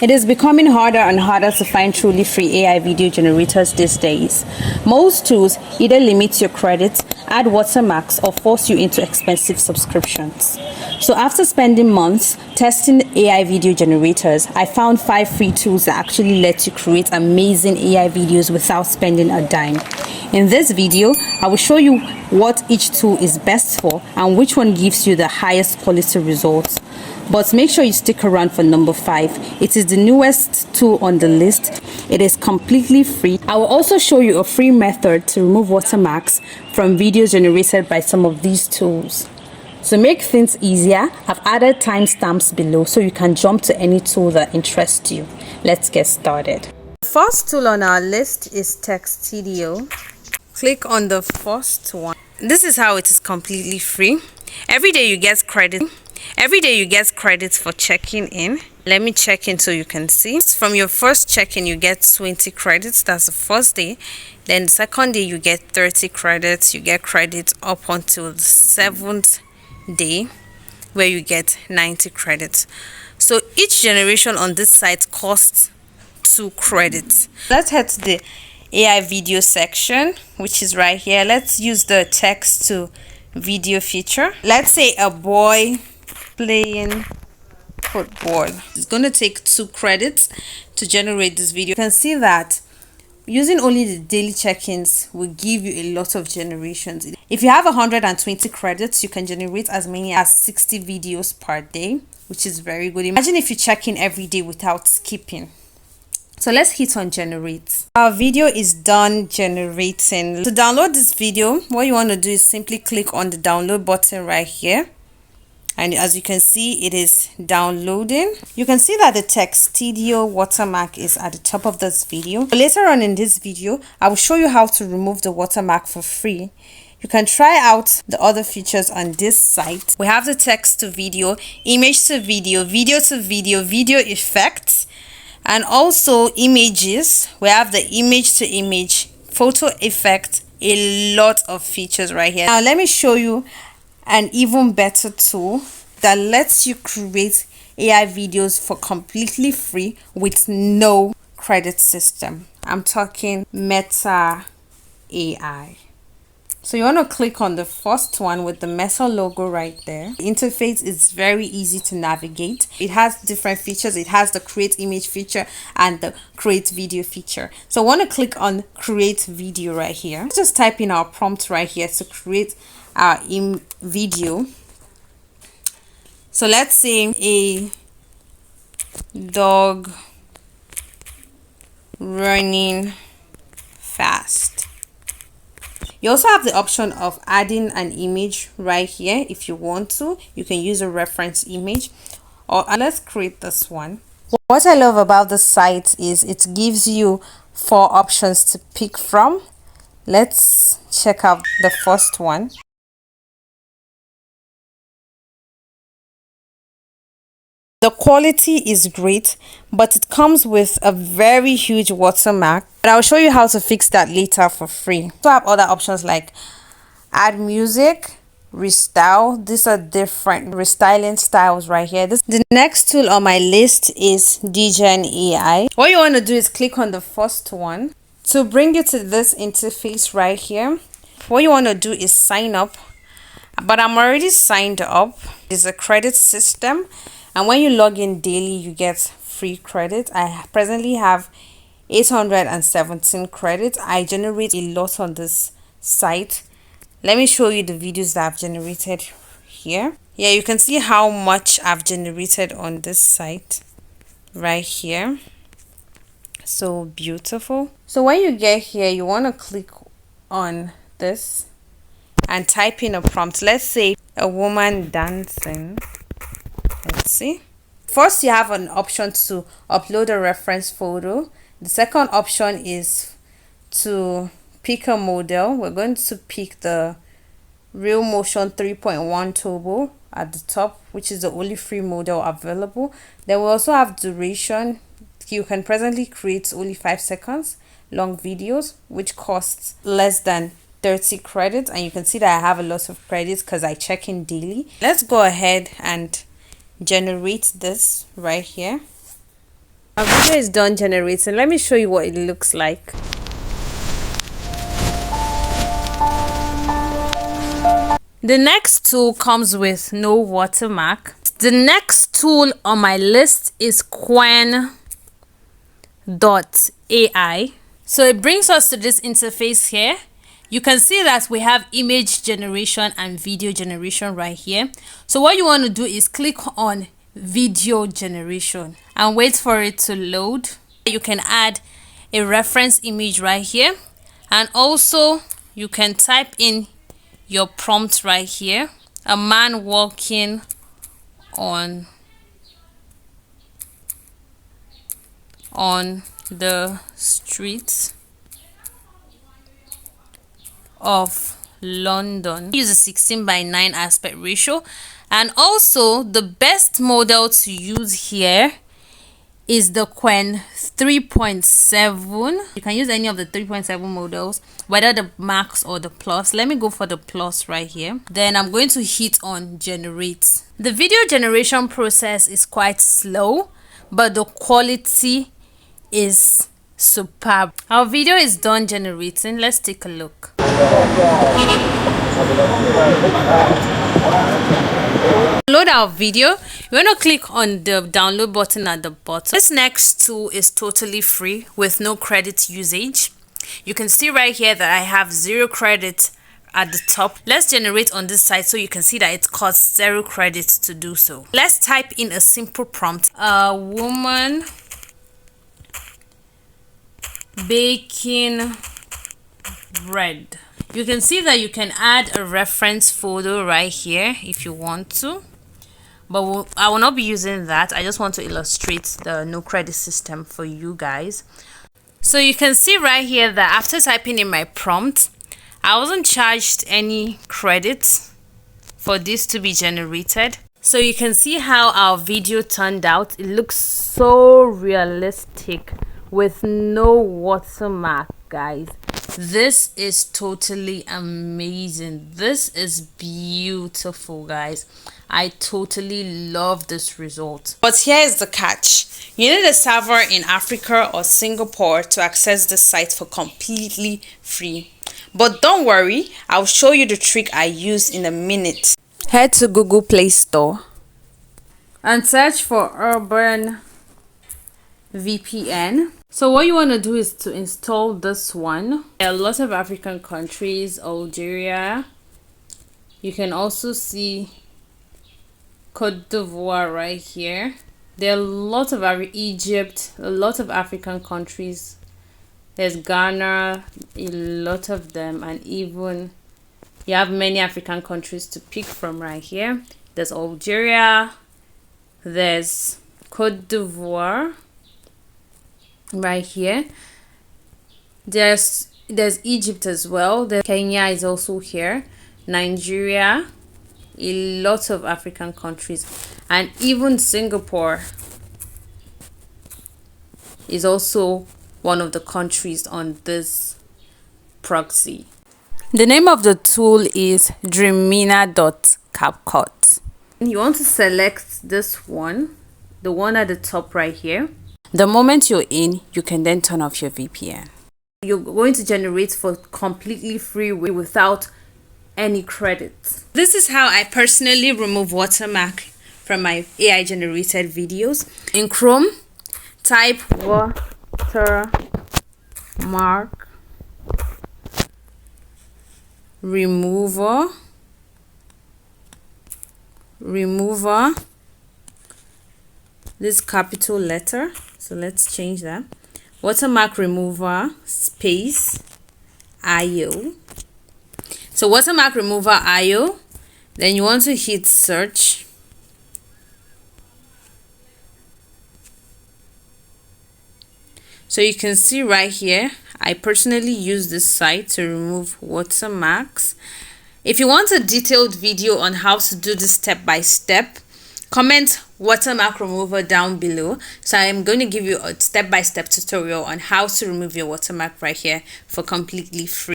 It is becoming harder and harder to find truly free AI video generators these days. Most tools either limit your credits, add watermarks, or force you into expensive subscriptions. So after spending months testing AI video generators, I found 5 free tools that actually let you create amazing AI videos without spending a dime. In this video, I will show you what each tool is best for and which one gives you the highest quality results. But make sure you stick around for number 5. It is the newest tool on the list. It is completely free. I will also show you a free method to remove watermarks from videos generated by some of these tools. To make things easier, I've added timestamps below so you can jump to any tool that interests you. Let's get started. The first tool on our list is Text Studio. Click on the first one. This is how it is completely free. Every day you get credit. Every day you get credits for checking in. Let me check in so you can see. From your first check-in, you get 20 credits. That's the first day. Then the second day, you get 30 credits. You get credits up until the 7th day, where you get 90 credits. So each generation on this site costs 2 credits. Let's head to the AI video section, which is right here. Let's use the text to video feature. Let's say a boy playing football. It's going to take 2 credits to generate this video. You can see that using only the daily check-ins will give you a lot of generations. If you have 120 credits, you can generate as many as 60 videos per day, which is very good. Imagine if you check in every day without skipping. So let's hit on generate. Our video is done generating. To download this video, what you want to do is simply click on the download button right here. And as you can see, it is downloading. You can see that the Text Studio watermark is at the top of this video. Later on in this video, I will show you how to remove the watermark for free. You can try out the other features on this site. We have the text to video, image to video, video to video, video effects, and also images. We have the image to image, photo effect, a lot of features right here. Now let me show you an even better tool that lets you create AI videos for completely free with no credit system. I'm talking Meta AI. So you want to click on the first one with the Meta logo right there. The interface is very easy to navigate. It has different features. It has the create image feature and the create video feature. So I want to click on create video right here. Let's just type in our prompt right here to create our video. So let's say a dog running fast. You also have the option of adding an image right here. If you want to, you can use a reference image, or let's create this one. What I love about the site is it gives you 4 options to pick from. Let's check out the first one. The quality is great, but it comes with a very huge watermark. But I'll show you how to fix that later for free. So I have other options like add music, restyle. These are different restyling styles right here. The next tool on my list is Degen AI. What you want to do is click on the first one to bring you to this interface right here. What you want to do is sign up, but I'm already signed up. It's a credit system. And when you log in daily, you get free credit. I presently have 817 credits. I generate a lot on this site. Let me show you the videos that I've generated here. Yeah, you can see how much I've generated on this site right here. So beautiful. So when you get here, you want to click on this and type in a prompt. Let's say a woman dancing. Let's see. First, you have an option to upload a reference photo. The second option is to pick a model. We're going to pick the Real Motion 3.1 Turbo at the top, which is the only free model available. Then we also have duration. You can presently create only 5 seconds long videos, which costs less than 30 credits. And you can see that I have a lot of credits because I check in daily. Let's go ahead and generate this right here. Our video is done generating. Let me show you what it looks like. The next tool comes with no watermark. The next tool on my list is Qwen.ai. So it brings us to this interface here. You can see that we have image generation and video generation right here. So what you want to do is click on video generation and wait for it to load. You can add a reference image right here, and also you can type in your prompt right here. A man walking on the streets of London. Use a 16:9 aspect ratio, and also the best model to use here is the Qwen 3.7. You can use any of the 3.7 models, whether the max or the plus. Let me go for the plus right here. Then I'm going to hit on generate. The video generation process is quite slow, but the quality is superb. Our video is done generating. Let's take a look. Load our video. You want to click on the download button at the bottom. This next tool is totally free with no credit usage. You can see right here that I have 0 credit at the top. Let's generate on this side so you can see that it costs 0 credits to do so. Let's type in a simple prompt. A woman baking bread. You can see that you can add a reference photo right here if you want to, but I will not be using that. I just want to illustrate the no credit system for you guys. So you can see right here that after typing in my prompt, I wasn't charged any credits for this to be generated. So you can see how our video turned out. It looks so realistic with no watermark, guys. This is totally amazing. This is beautiful, guys. I totally love this result. But here is the catch. You need a server in Africa or Singapore to access the site for completely free. But don't worry, I'll show you the trick I use in a minute. Head to Google Play Store and search for Urban VPN. So what you want to do is to install this one. There are lots of African countries, Algeria. You can also see Cote d'Ivoire right here. There are lots of Egypt, a lot of African countries. There's Ghana, a lot of them, and even you have many African countries to pick from right here. There's Algeria, there's Cote d'Ivoire right here. There's Egypt as well. Kenya is also here, Nigeria, a lot of African countries, and even Singapore is also one of the countries on this proxy. The name of the tool is dreamina.capcut. You want to select this one, the one at the top right here. The moment you're in, you can then turn off your VPN. You're going to generate for completely free without any credits. This is how I personally remove watermark from my AI generated videos. In Chrome, type watermark remover, this capital letter. So let's change that. Watermark remover space IO. So watermark remover IO. Then you want to hit search. So you can see right here, I personally use this site to remove watermarks. If you want a detailed video on how to do this step by step, comment watermark remover down below. So I'm going to give you a step-by-step tutorial on how to remove your watermark right here for completely free.